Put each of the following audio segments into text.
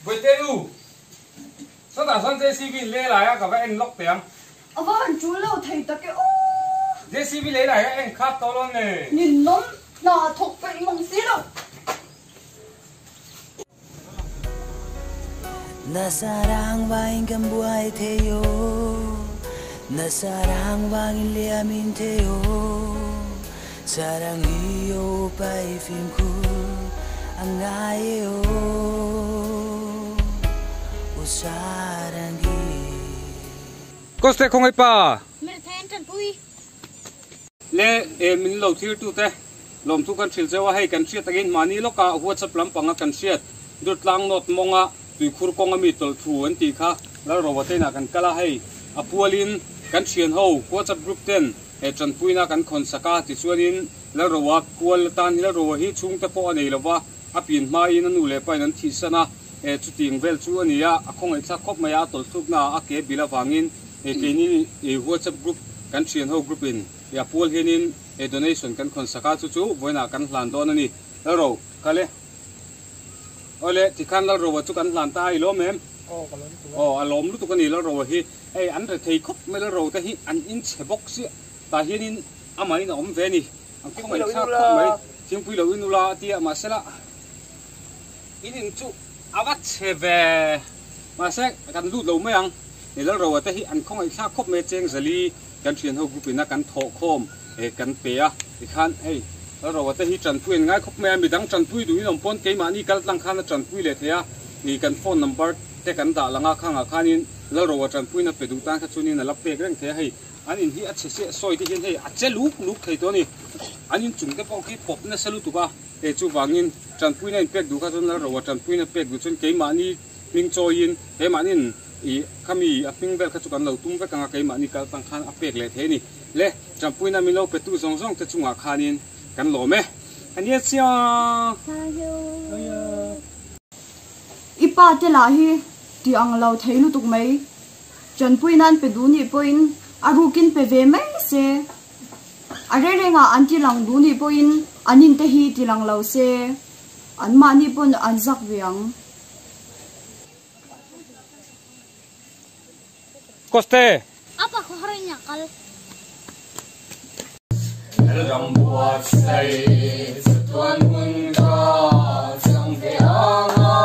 với tê u sao ta sang JCB lấy lại cả vậy anh lóc tiếng anh chú lâu thầy ta cái ô JCB lấy lại anh khát to luôn nè nhìn lắm là thuộc về mong xí đâu Nasarang vang kambuhay theo Nasarang vang liamin theo Sarang iyo pa'y phim ko ang ayaw Usarang Coste không ai pa mẹ thèn chân bui le min lo thir tu te lom tu kan thil zewa hei kan thiat again mani loka WhatsApp lampanga kan thiat dutlang not monga tui khur konga mi tol thu an ti kha la rawate na kan kala hei apualin kan thian ho WhatsApp group ten e tran puina kan khon saka ti chuanin la rawa kual tan la rawa hi chung te po anei lawa apin ma in anu le pa nan thi sana e chuting vel chu ania akhong ai tha khop maya tol thup na ake bila wangin e keni e WhatsApp group kan thian ho group in ya pol henin e donation kan khon saka chu chu voina kan hlan don ani la ro kale ole tikhan la ro chu kan hlan ta ai lo mem alom lu tu kan ni la ro hi ei an re thei khop me la ro ta hi an in che box si ta henin amai na om ve ni ang khong ai tha khop mai thing pui lo inula ti ma sela inin chu awat che ve ma sek kan lu lo mai ang ni la ro ta hi an khong ai tha khop me cheng zali kan thian ho group ina kan tho khom e kan pe a tikhan ei la ro ta hi tran puin ngai khop me mi dang tran pui du inom pon ke ma ni kal tlang khan tran pui le thea ni kan phone number te kan da langa khanga khanin la ro tran pui na pe du tan kha chunin la pe reng the hei anin hi ache se soi ti hin hei ache luk thei to ni anin chung te pau ki pop na salu tu ba e chu wangin tran pui na pek du kha chun la ro tran pui na pek du chun ke ma ni ming choin he ma nin i khami a ping bel kha chu kan lo tum ve kanga ke ma ni kal tang khan a pek le the ni le tran pui na mi lo pe tu zong zong te chunga khanin kan lo me ania chia ipa te la hi ti ang lo thei lu tuk mai chan pui nan pe du ni poin arukin pe ve mai se are renga anti lang du ni poin anin te hi ti lang lo se an ma ni pon an zak viang Coste apa ko haranya kal rambuat sai tuan mun ka sang ve anga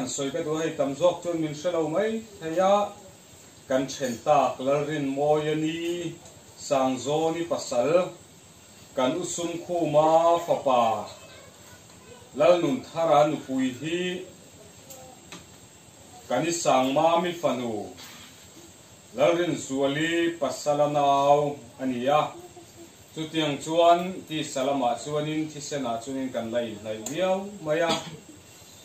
soi cái đôi tầm dốc chôn mình sẽ lâu mấy thầy ya cần chèn tạc là rin môi ni sang gió ni pasal cần usum khu ma pha pa lal nun thara nu pui hi cần sang ma mi phanu lal rin zuali pasalanau ania chu tiang chuan ti salama chuanin thi sena chunin kan lai viau maya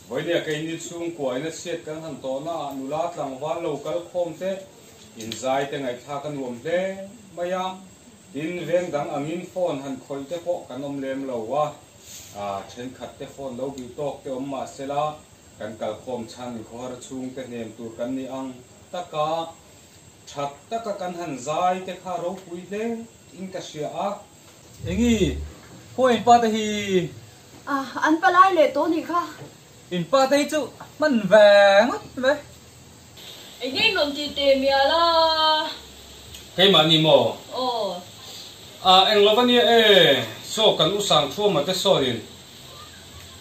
với địa cây nít xuống của nó siết căng thẳng to na nula tlang van local khom te in zai te ngai tha kan nuam le maya in veng dang angin phone han khoi te po kan om lem lo wa then khat te phone lo bi tok te om ma sela kan kal khom chan khor chung te nem tur kan ni ang taka that taka kan han zai te kha ro pui le in ka sia a engi point pa te hi an palai le to ni kha in pa tay chu man vàng mất vậy anh ấy làm gì tìm nhà la cái mà ni mò anh lo vani so kan usang thua mà te so din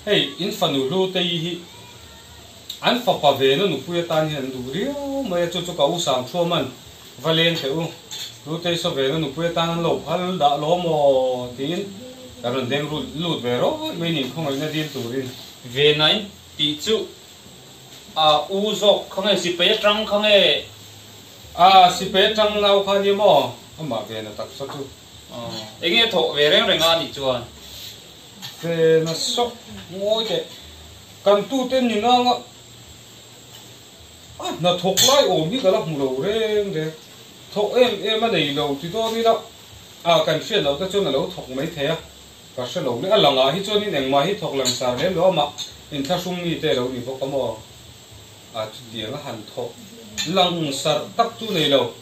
hey in fanu lu te hi an fa pa ve no nu pu tan hian du riu mai chu chu ka usang thua man valen te u lu te so ve no nu pu tan lo phal da lo mo tin karon deng ru lut ve ro mai ni khong ai na din tu rin về này tí chú u dọc không hề xí bé trắng không hề xí bé trắng lâu khá đi mò không mà về nó tập sao chú anh nghe thọ về rèn rèn ăn đi chuan về nó sốc ngồi thế cần tu tên như ngang á nó thuộc lại ổn như cái lọc mù rèn thế thuộc em mà đầy đầu thì to đi đó cần xuyên đầu ta cho nó lâu thuộc mấy thế à và sẽ lâu nữa lòng hít cho nên mà hít thuộc làm sao đến đó mà in thà sung mi tê lâu đi vô có mò à chú tiếng hàn thọ lăng sar tắc chú này lâu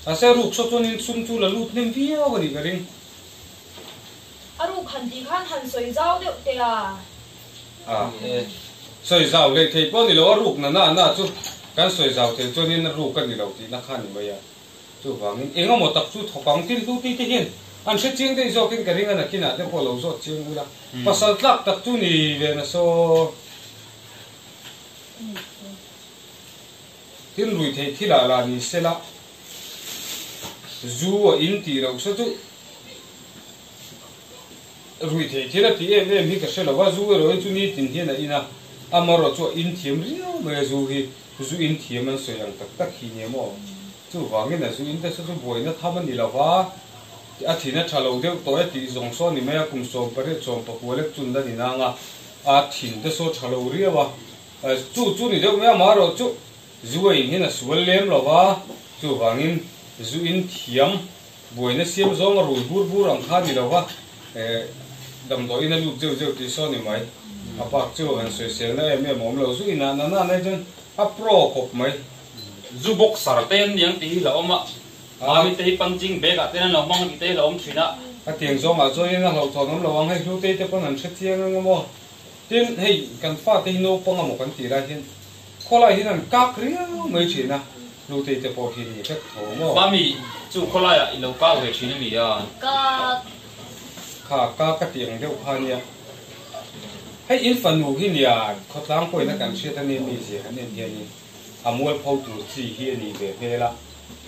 à sẽ rụp số cho nên sum chú là lụt nem vía vậy cái riêng aru khăn đi khăn hàn soi dao đều tê à soi dao lấy thấy bao nhiêu lâu rụp na chú cái soi dao thì cho nên rụp cái gì lâu thì nó khăn vậy à chú vàng em có một tập chú thọ quang tin lụt tí hiền anh sẽ chiên đây do cái riêng này kia nè để bỏ lâu rồi chiên luôn là sao lắc tập chú này về là số tin lùi thấy thì là ni sẽ là dù ở in thì đâu sao chú lùi thấy thì là thì em hi cái sẽ làว่า dù rồi chú ni tin thiên là ina amaro chú in thiêm riêu mà dù in thiêmมันสวยอย่างตักขี้เนี่ยมั้งchú vàng cái này dù inแต่chú bồi nóทำมันนี่ละว่าอาทิตย์นั้นชาลูเดียวตัวไอ้ที่ส่งซ้อนนี่แม่กุมส่งไปเรื่อยส่งไปหัวเล็กจุนได้นี่นางอ่ะอาทิตย์นั้นส่งชาลูเรียวว่าchúนี่เดี๋ยวแม่มาเราchú dù in hiện là số lem là va chú vàng in dù in thiam buổi nó xiêm gió mà rồi bur răng khát gì đâu va đầm tối in nó lụt rêu tí son này mấy à bác chú anh soi sáng này em mồm lâu dù in na này chân à pro cột mấy dù bốc sar tên những tí là ông ạ mình thấy băng chinh bé cả tên là mong cái tên là ông chuyện ạ à tiếng gió mà cho nên là hậu thổ nó là vang hay lụt tê tê con ăn chết thiêng ngang mò tên hay cần phát tên nô bông một con tỉ ra hiện khó lại thì là các riêng mấy chuyện à lụt tê tê bỏ hiện thì thổ mò ba mì chú khó lại à lâu cao về chuyện mì à cả các tiếng đều khai nhỉ hay in phần ngủ khi nhỉ khó lắm coi nó càng xuyên thân nên gì hắn nên gì à mua phâu tủ chỉ hiện về về là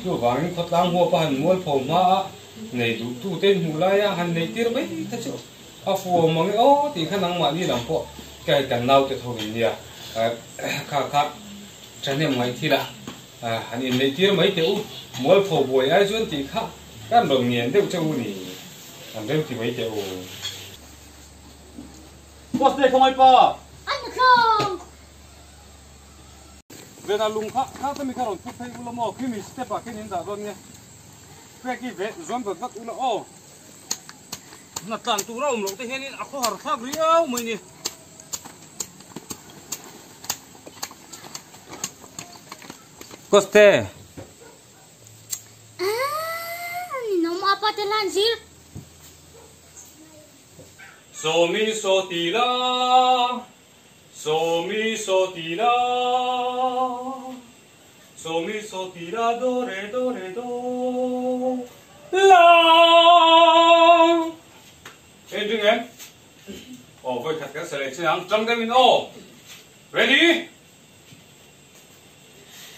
chú vàng khó lắm mua bàn mua phâu mà này đủ tu tên hù lai à hắn này tiếc mấy thế chứ à phù mà cái ó thì khả năng mà đi làm phò cái cần nào thì thôi nhỉ khá cho nên mấy thì là hắn này tiếc mấy tiểu mua phâu bồi ai chuẩn thì khác các đồng tiền đều chouni anh đều thì mấy tiểu boss đây không ai pa anh không về là lùng khác thì mình không phút thấy ulo mò khi mình step vào cái nhìn đã rồi nhé cái về zoom vào vắt ulo ô nó tàn tu ra lộc thì hiện nay aku harus phát riau mấy nè Coste nó mà apa telan zir so mi so ti la so mi so ti la so mi so ti la do do la em đừng em với thật cái sợi chỉ hàng trong cái mình ready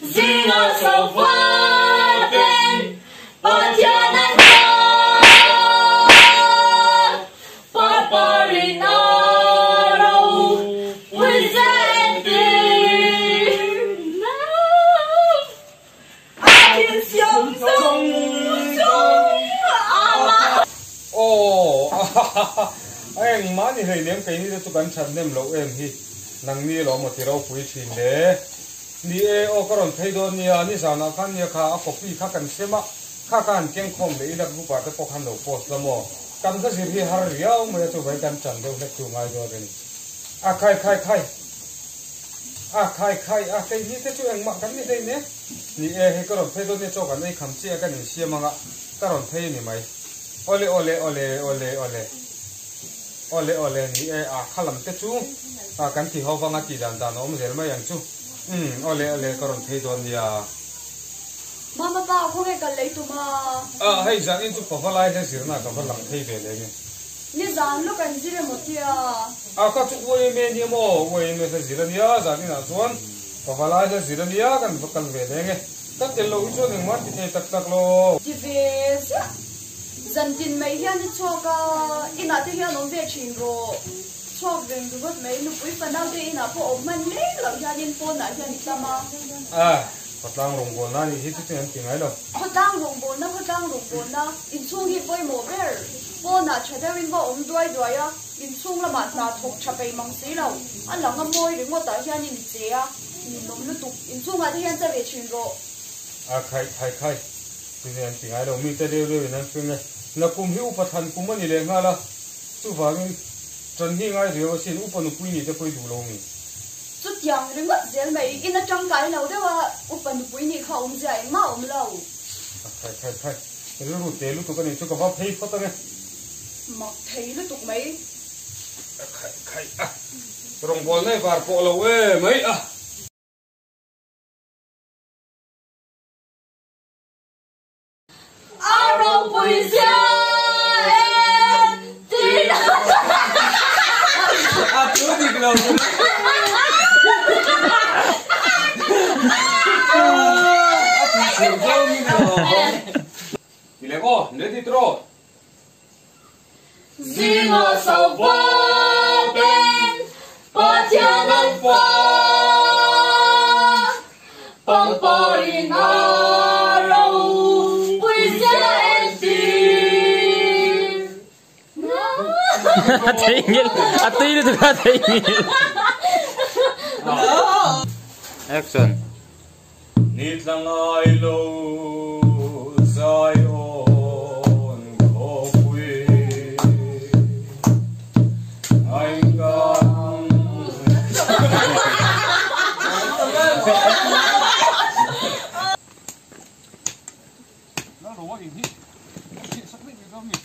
Zina so vaten Patiana Paparinaro Presenti Atención anh má thì thấy ném cái này tụi bạn chăn ném lẩu em thì năng ni lẩu mà thì rau phui chín đấy ni cái còn thấy đó ni sao nào khăn ni khá copy khá cần xem á khá cần kiếm không để đặt bút bát để khăn đầu post lắm mà cần cái gì thì har riau mà tụi bạn cần chăn đâu để tụi ngay rồi đấy khai cái gì thế tụi anh mặc cái gì đây nhé ni cái còn thấy đó ni cho cái này khăm chia cái này xem mà cái còn thấy ni mày ole ni khalam te chu kan thi ho wanga ti dan dan om zel ma yang chu ole karon thei don ya mama pa ko ke kal lei tu ma hei zan in chu pawalai se sirna ka ba lang thei ve le ni zan lo kan jire mo tia ka chu wei me ni mo wei me se zira nia zan ni na chuan pawalai se zira nia kan ba kal ve le nge tak tel lo chu ning man ti thei tak lo ti ve dân tin mấy hiện thì cho cái ina thì hiện nó về chuyện rồi cho về cái vật mấy lúc ấy phần nào thì ina phụ ốm mình lấy làm gia đình phone lại cho người ta mà phát đang rồng bồn na thì hết chuyện tiếng ấy đâu phát đang rồng bồn na in chung hi boy mo ver phone na chơi theo in vào ốm đuôi á in chung là mặt na thuộc chập bề mang xí đâu anh làm ngâm môi để ngồi tại gia đình gì á in nó lúc tục in chung mà thì hiện tại về chuyện rồi khai thì nên tiếng ấy đâu mi tới đều nên phim này là cùng hiu phát hành cùng mình liền ha là chú vàng trần hi ngay rồi xin upan upui ni te poi du lo mi chút tiang ring mất zel mày in nó trong cái nào đó à upan bui ni không dạy mà lâu Thầy lúc tê lúc tụi cái này cho cái vấp thấy phát nghe mặc thấy lúc tụi mấy khai rong bol này vào bộ lâu mấy Aro polisia tin chú đi lâu Ilego, nedi tro. Zino salvaden patianan pa Pamporin aro polisia entin Tingil, atau ini juga tingil. Action. Nit lang ay lo Zion kopwi ay kam na ro ini sakit ni kami